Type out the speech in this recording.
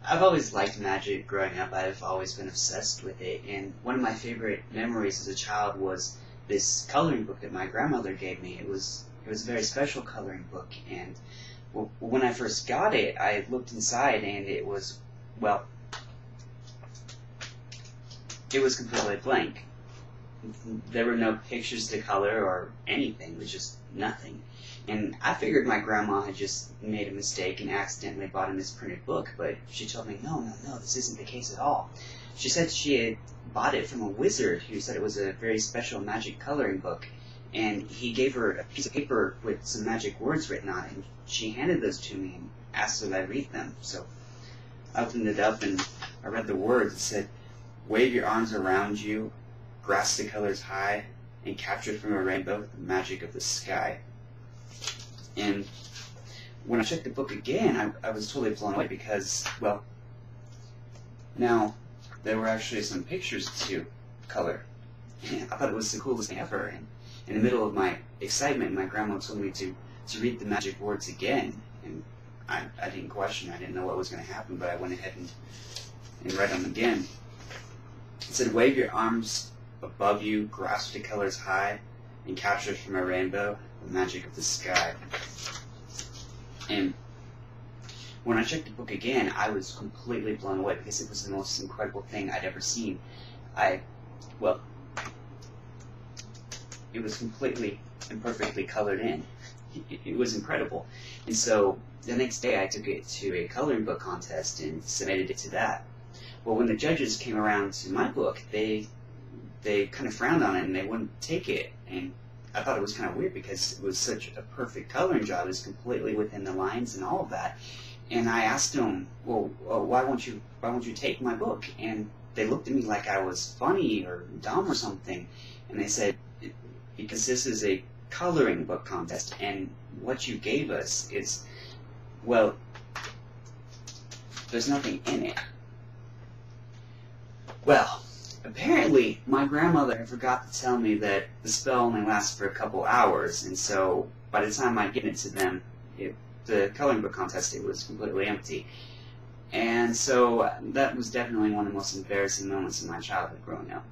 I've always liked magic growing up. I've always been obsessed with it. And one of my favorite memories as a child was this coloring book that my grandmother gave me. It was a very special coloring book. And when I first got it, I looked inside and it was, well, it was completely blank. There were no pictures to color or anything. It was just nothing. And I figured my grandma had just made a mistake and accidentally bought a misprinted book, but she told me, no, no, no, this isn't the case at all. She said she had bought it from a wizard who said it was a very special magic coloring book, and he gave her a piece of paper with some magic words written on it, and she handed those to me and asked that I read them. So I opened it up and I read the words. It said, "Wave your arms around you, grasp the colors high, and capture from a rainbow the magic of the sky." And when I checked the book again, I was totally blown away because, well, now there were actually some pictures to color. And I thought it was the coolest thing ever. And in the middle of my excitement, my grandma told me to read the magic words again. And I didn't question. I didn't know what was going to happen, but I went ahead and read them again. It said, "Wave your arms above you, grasp the colors high, and capture from a rainbow the magic of the sky." And when I checked the book again, I was completely blown away because it was the most incredible thing I'd ever seen. Well, it was completely and perfectly colored in. It was incredible. And so the next day I took it to a coloring book contest and submitted it to that. Well, when the judges came around to my book, they kind of frowned on it and they wouldn't take it. And I thought it was kind of weird because it was such a perfect coloring job. It was completely within the lines and all of that. And I asked them, well, why won't you take my book? And they looked at me like I was funny or dumb or something. And they said, because this is a coloring book contest and what you gave us is, well, there's nothing in it. Well, apparently my grandmother forgot to tell me that the spell only lasts for a couple hours, and so by the time I'd given it to them, the coloring book contest, it was completely empty. And so that was definitely one of the most embarrassing moments in my childhood growing up.